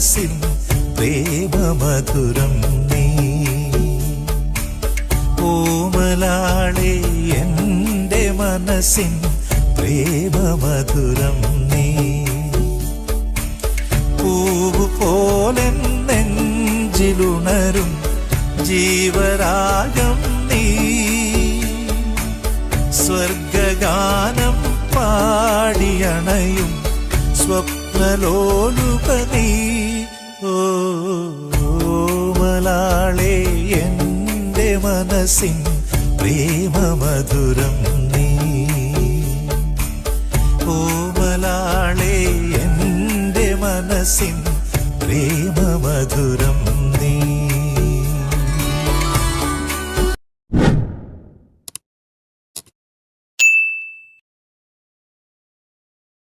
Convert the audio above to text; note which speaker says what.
Speaker 1: മനസ്സിൻ പ്രേമമധുരം നീ. ഓമലാളെ എൻ്റെ മനസ്സിൻ പ്രേമമധുരം നീ. പൂവ് പോലെ നെഞ്ചിലുണരും ജീവരാഗം നീ. സ്വർഗഗാനം പാടിയണയും സ്വപ്നലോലുപ നീ. ഓമലാളെ എൻ്റെ മനസ്സിൻ പ്രേമമധുരം നീ. ഓമലാളെ എൻ്റെ മനസ്സിൻ പ്രേമമധുരം